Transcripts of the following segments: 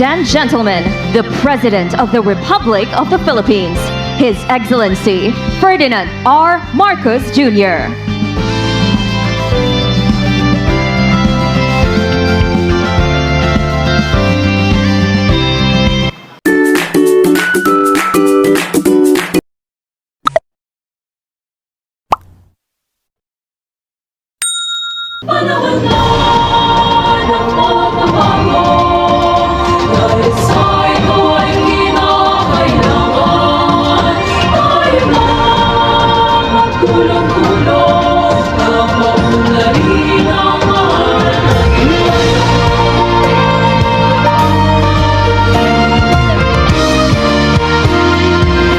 and gentlemen, the President of the Republic of the Philippines, His Excellency Ferdinand R. Marcos Jr. Panahon na ng pagbabago, dahil sa ito ay kinakailangan tayo na magtulong-tulong na maunlarin ang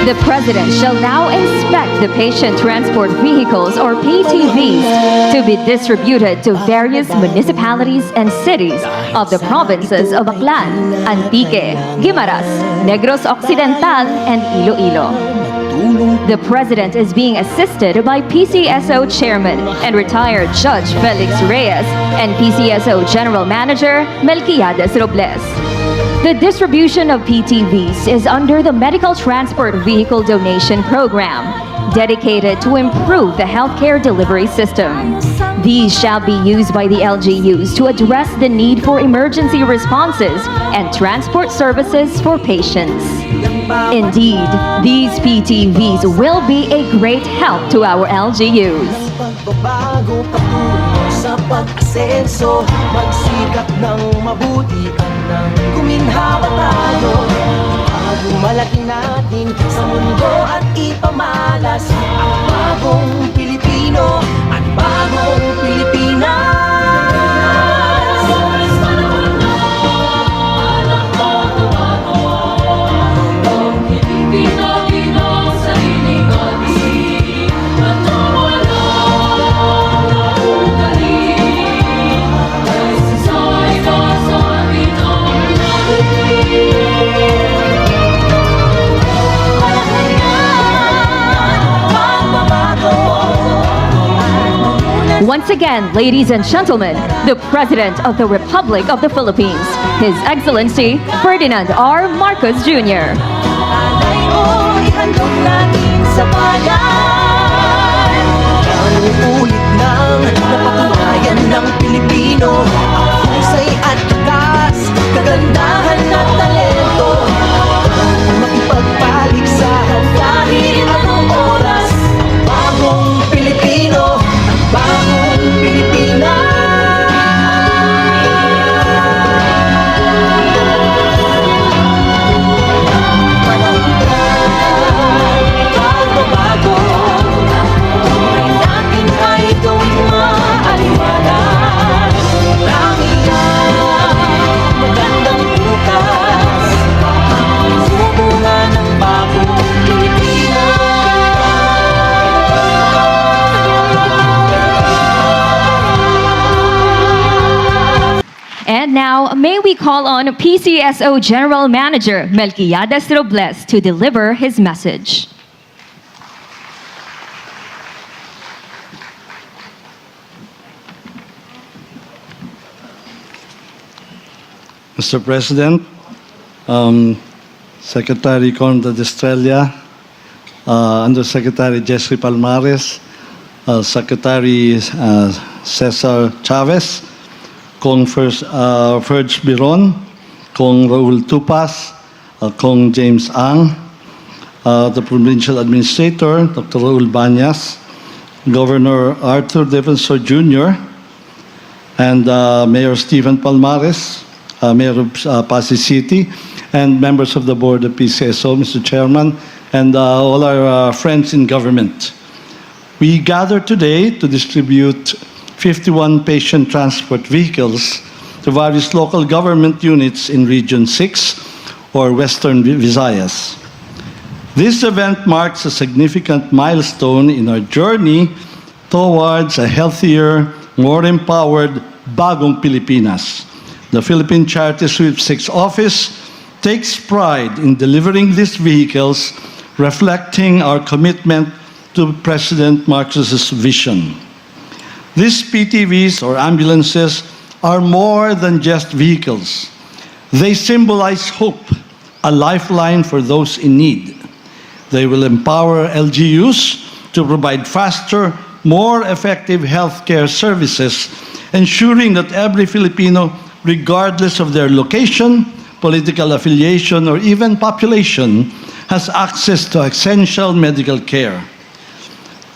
The President shall now inspect the Patient Transport Vehicles or PTVs to be distributed to various municipalities and cities of the provinces of Aklan, Antique, Guimaras, Negros Occidental, and Iloilo. The President is being assisted by PCSO Chairman and retired Judge Felix Reyes and PCSO General Manager Melquiades Robles. The distribution of PTVs is under the Medical Transport Vehicle Donation Program, dedicated to improve the healthcare delivery system. These shall be used by the LGUs to address the need for emergency responses and transport services for patients. Indeed, these PTVs will be a great help to our LGUs. Pagbabago patungo sa pag-asenso, magsikap ng mabuti at nang guminhawa tayo. Malaki natin sa mundo at ipamalas ang bagong Pilipino at bagong Pilipinas. panahon na ng pagbabago, ang hilingin natin ang sariling atin at nawala na ugaling, dahil sa iba sa atin ang Once again, ladies and gentlemen, the President of the Republic of the Philippines, His Excellency Ferdinand R. Marcos Jr. Alay mo, ihandog natin sa bayan. Ang ulit ng napatunayan ng Pilipino, ang husay at takas, kagandahan at talento. Makipagpaligsahan kahit anong oras, bagong Pilipino, ang bagong Pilipinas. Pagbabago, buhay natin ay gawing maaliwalas. Maramihan, magandang bukas, sumunga ng bagong Pilipinas. And now, may we call on PCSO General Manager Melquiades Robles to deliver his message. Mr. President, Secretary Conrad Estrella, Undersecretary Jeffrey Palmares, Secretary Cesar Chavez, Kong Ferge Biron, Kong Raul Tupas, Kong James Ang, the Provincial Administrator, Dr. Raul Banyas, Governor Arthur Defensor Jr., and Mayor Stephen Palmares, Mayor of Pasig City, and members of the Board of PCSO, Mr. Chairman, and all our friends in government. We gather today to distribute 51 patient transport vehicles to various local government units in Region 6 or Western Visayas. This event marks a significant milestone in our journey towards a healthier, more empowered, bagong Pilipinas. The Philippine Charity Sweepstakes Office takes pride in delivering these vehicles, reflecting our commitment to President Marcos's vision. These PTVs or ambulances are more than just vehicles. They symbolize hope, a lifeline for those in need. They will empower LGUs to provide faster, more effective healthcare services, ensuring that every Filipino, regardless of their location, political affiliation, or even population, has access to essential medical care.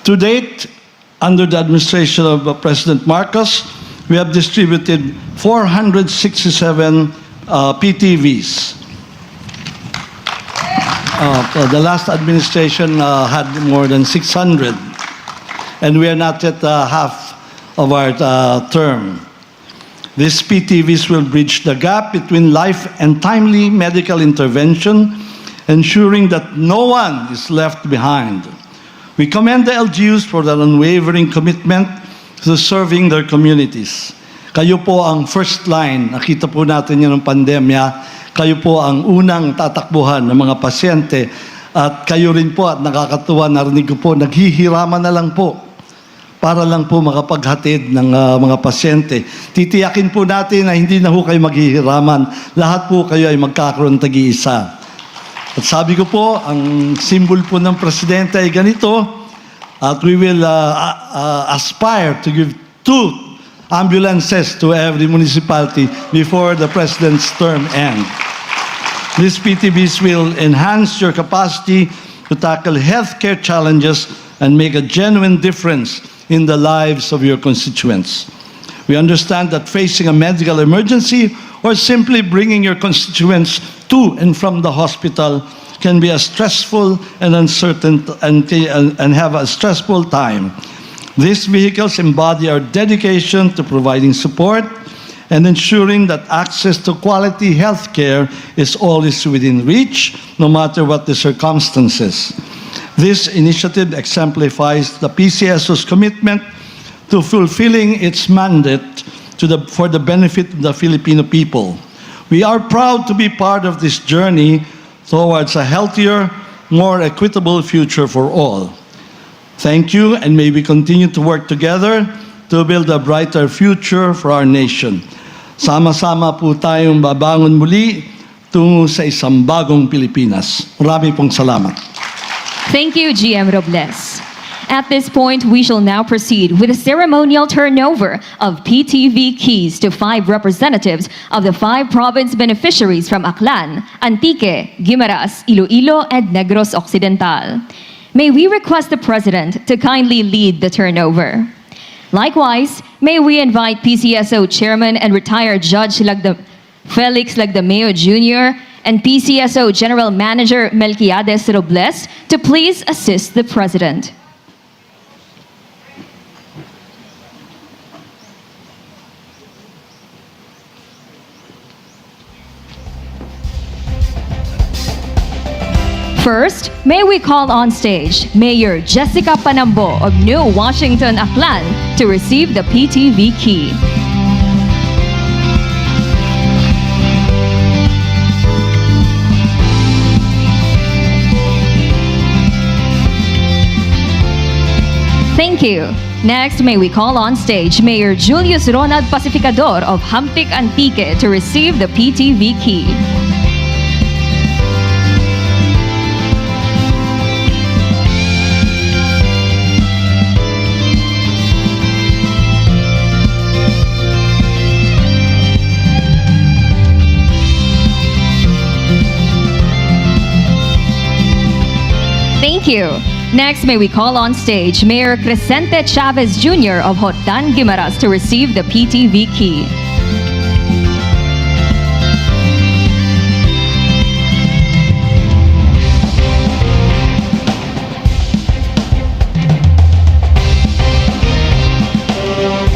To date, under the administration of President Marcos, we have distributed 467 PTVs. The last administration had more than 600, and we are not at half of our term. These PTVs will bridge the gap between life and timely medical intervention, ensuring that no one is left behind. We commend the LGUs for their unwavering commitment to serving their communities. Kayo po ang first line. Nakita po natin yun ng pandemya. Kayo po ang unang tatakbuhan ng mga pasyente. At kayo rin po, at nakakatuwa, narinig ko po, naghihiraman na lang po para lang po makapaghatid ng mga pasyente. Titiyakin po natin na hindi na ho kayo maghihiraman. Lahat po kayo ay magkakaroon tag-iisa. At sabi ko po, ang symbol po ng presidente ay ganito, at we will aspire to give 2 ambulances to every municipality before the president's term ends. These PTVs will enhance your capacity to tackle healthcare challenges and make a genuine difference in the lives of your constituents. We understand that facing a medical emergency or simply bringing your constituents to and from the hospital can be a stressful and uncertain and have a stressful time. These vehicles embody our dedication to providing support and ensuring that access to quality health care is always within reach, no matter what the circumstances. This initiative exemplifies the PCSO's commitment to fulfilling its mandate for the benefit of the Filipino people. We are proud to be part of this journey towards a healthier, more equitable future for all. Thank you, and may we continue to work together to build a brighter future for our nation. Sama-sama po tayong babangon muli tungo sa isang bagong Pilipinas. Marami pong salamat. Thank you, GM Robles. At this point, we shall now proceed with a ceremonial turnover of PTV keys to 5 representatives of the 5 province beneficiaries from Aklan, Antique, Guimaras, Iloilo, and Negros Occidental. May we request the President to kindly lead the turnover. Likewise, may we invite PCSO Chairman and retired Judge Felix Lagdameo Jr. and PCSO General Manager Melquiades Robles to please assist the President. First, may we call on stage Mayor Jessica Panambo of New Washington, Aklan to receive the PTV key. Thank you. Next, may we call on stage Mayor Julius Ronald Pacificador of Hamptic Antique to receive the PTV key. Thank you. Next, may we call on stage Mayor Crescente Chavez Jr. of Hotan, Guimaras to receive the PTV key.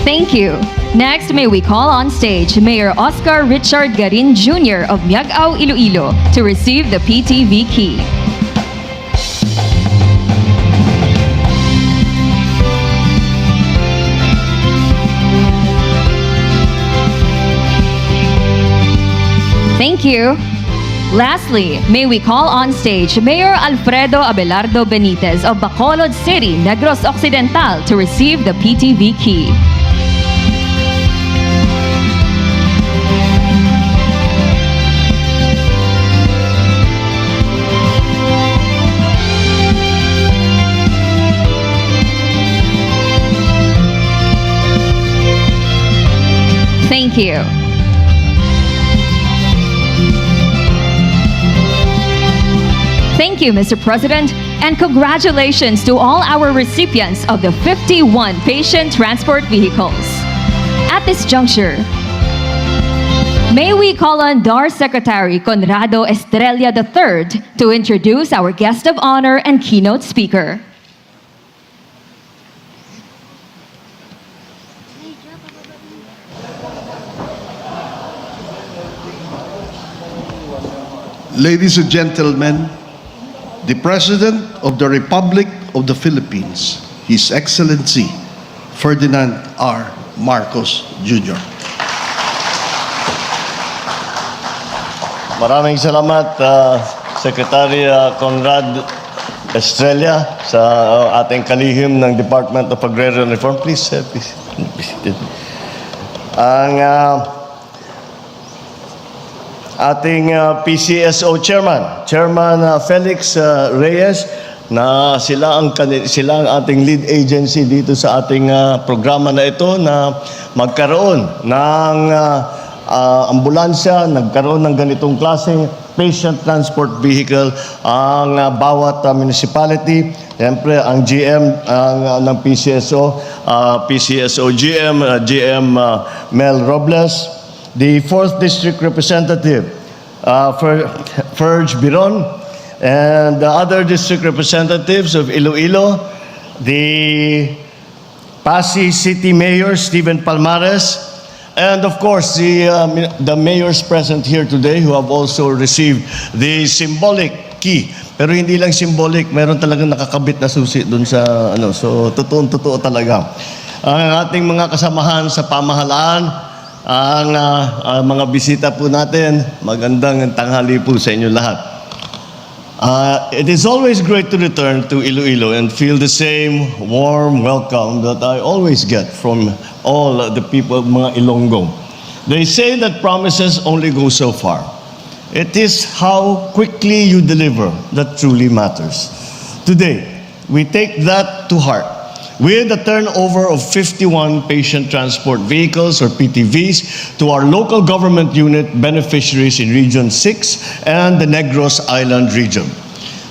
Thank you. Next, may we call on stage Mayor Oscar Richard Garin Jr. of Miagao, Iloilo to receive the PTV key. Thank you. Lastly, may we call on stage Mayor Alfredo Abelardo Benitez of Bacolod City, Negros Occidental to receive the PTV key. Thank you. Thank you, Mr. President, and congratulations to all our recipients of the 51 patient transport vehicles. At this juncture, may we call on DAR Secretary Conrado Estrella III to introduce our guest of honor and keynote speaker. Ladies and gentlemen, the President of the Republic of the Philippines, His Excellency Ferdinand R. Marcos Jr. Maraming salamat, Secretary Conrad Estrella, sa ating kalihim ng Department of Agrarian Reform. Please, please. Ang ating PCSO Chairman Felix Reyes, na sila ang ating lead agency dito sa ating programa na ito, na magkaroon ng ambulansya, nagkaroon ng ganitong klaseng patient transport vehicle ang bawat municipality. Siyempre, ang GM ng PCSO, GM Mel Robles, the 4th District Representative, Ferge Biron, and the other district representatives of Iloilo, the Pasig City Mayor, Stephen Palmares, and of course, the mayors present here today who have also received the symbolic key. Pero hindi lang symbolic, meron talagang nakakabit na susi dun sa, so totoo talaga. Ang ating mga kasamahan sa pamahalaan, ang mga bisita po natin, magandang tanghali po sa inyo lahat. It is always great to return to Iloilo and feel the same warm welcome that I always get from all the people of mga Ilonggo. They say that promises only go so far. It is how quickly you deliver that truly matters. Today, we take that to heart with a turnover of 51 patient transport vehicles, or PTVs, to our local government unit beneficiaries in Region 6 and the Negros Island region.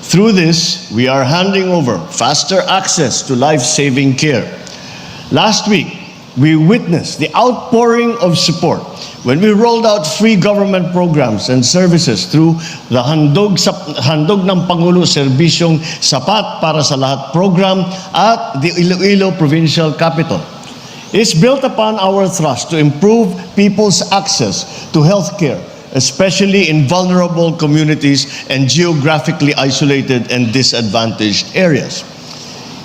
Through this, we are handing over faster access to life-saving care. Last week, we witnessed the outpouring of support when we rolled out free government programs and services through the Handog ng Pangulo Serbisyong Sapat para sa Lahat program at the Iloilo Provincial Capital. It's built upon our thrust to improve people's access to health care, especially in vulnerable communities and geographically isolated and disadvantaged areas.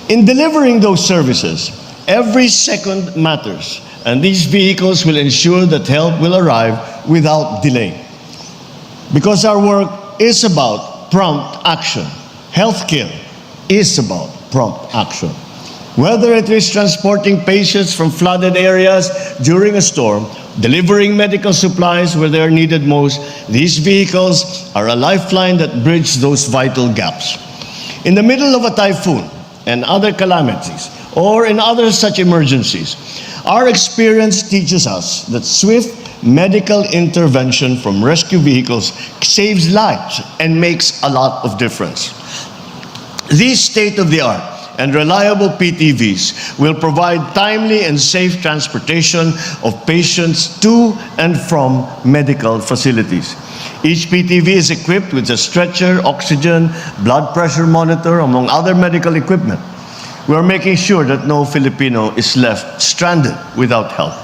In delivering those services, every second matters, and these vehicles will ensure that help will arrive without delay. Because our work is about prompt action. Healthcare is about prompt action. Whether it is transporting patients from flooded areas during a storm, delivering medical supplies where they are needed most, these vehicles are a lifeline that bridge those vital gaps. In the middle of a typhoon and other calamities, or in other such emergencies, our experience teaches us that swift medical intervention from rescue vehicles saves lives and makes a lot of difference. These state-of-the-art and reliable PTVs will provide timely and safe transportation of patients to and from medical facilities. Each PTV is equipped with a stretcher, oxygen, blood pressure monitor, among other medical equipment. We are making sure that no Filipino is left stranded without help.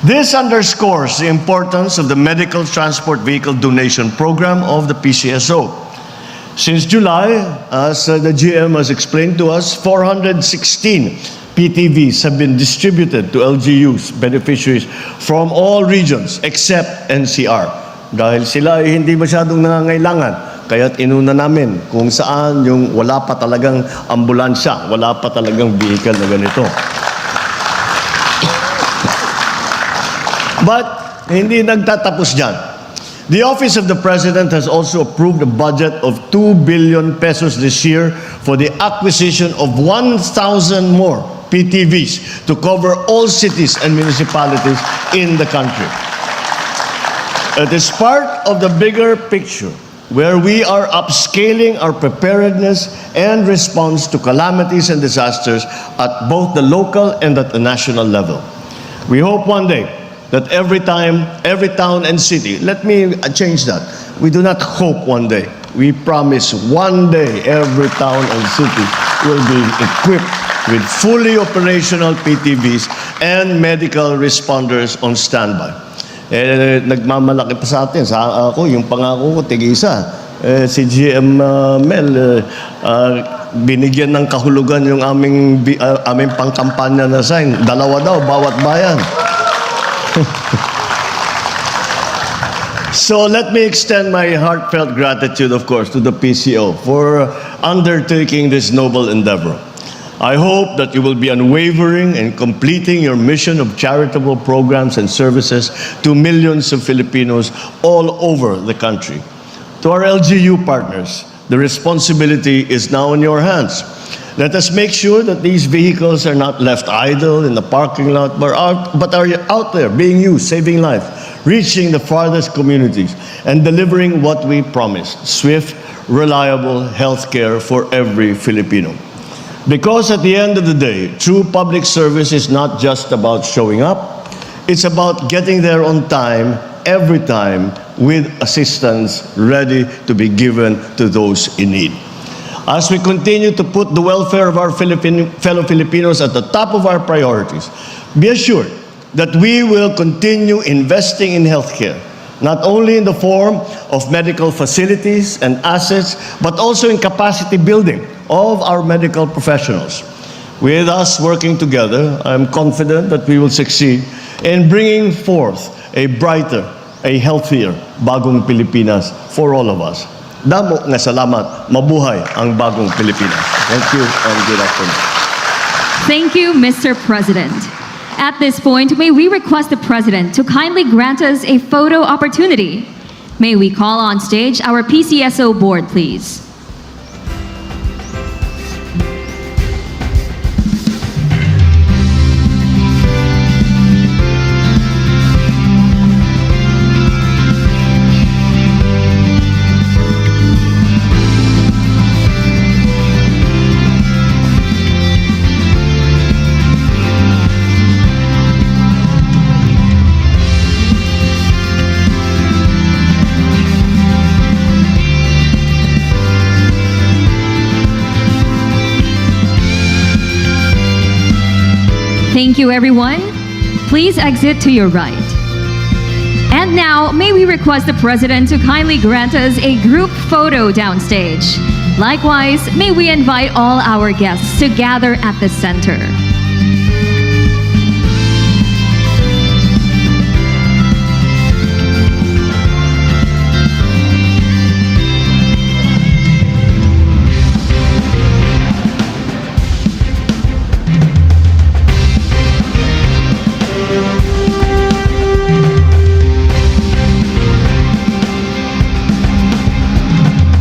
This underscores the importance of the Medical Transport Vehicle Donation Program of the PCSO. Since July, as the GM has explained to us, 416 PTVs have been distributed to LGUs, beneficiaries from all regions except NCR. Dahil sila ay hindi masyadong nangangailangan, kaya't inuna namin kung saan yung wala pa talagang ambulansya, wala pa talagang vehicle na ganito. But hindi nagtatapos dyan. The Office of the President has also approved a budget of 2 billion pesos this year for the acquisition of 1,000 more PTVs to cover all cities and municipalities in the country. It is part of the bigger picture where we are upscaling our preparedness and response to calamities and disasters at both the local and at the national level. We hope one day that every town and city, let me change that. We do not hope one day. We promise one day every town and city will be equipped with fully operational PTVs and medical responders on standby. Nagmamalaki pa sa atin. Ako, yung pangako ko, tig-isa. Si GM Mel, binigyan ng kahulugan yung aming pangkampanya na sign. 2 daw, bawat bayan. So let me extend my heartfelt gratitude, of course, to the PCO for undertaking this noble endeavor. I hope that you will be unwavering in completing your mission of charitable programs and services to millions of Filipinos all over the country. To our LGU partners, the responsibility is now in your hands. Let us make sure that these vehicles are not left idle in the parking lot, but are out there being used, saving life, reaching the farthest communities, and delivering what we promised: swift, reliable health care for every Filipino. Because at the end of the day, true public service is not just about showing up, it's about getting there on time, every time, with assistance ready to be given to those in need. As we continue to put the welfare of our fellow Filipinos at the top of our priorities, be assured that we will continue investing in healthcare, not only in the form of medical facilities and assets, but also in capacity building of our medical professionals. With us working together, I'm confident that we will succeed in bringing forth a brighter, a healthier, bagong Pilipinas for all of us. Damo nga salamat, mabuhay ang bagong Pilipinas. Thank you and good afternoon. Thank you, Mr. President. At this point, may we request the President to kindly grant us a photo opportunity. May we call on stage our PCSO board, please. Thank you, everyone. Please exit to your right. And now, may we request the President to kindly grant us a group photo downstage. Likewise, may we invite all our guests to gather at the center.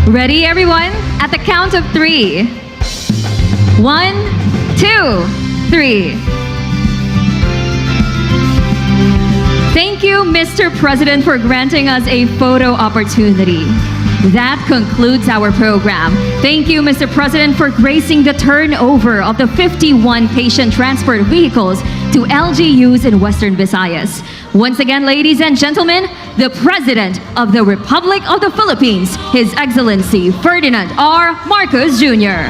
Ready, everyone? At the count of 3. 1, 2, 3. Thank you, Mr. President, for granting us a photo opportunity. That concludes our program. Thank you, Mr. President, for gracing the turnover of the 51 patient transport vehicles to LGUs in Western Visayas. Once again, ladies and gentlemen, the President of the Republic of the Philippines, His Excellency Ferdinand R. Marcos Jr.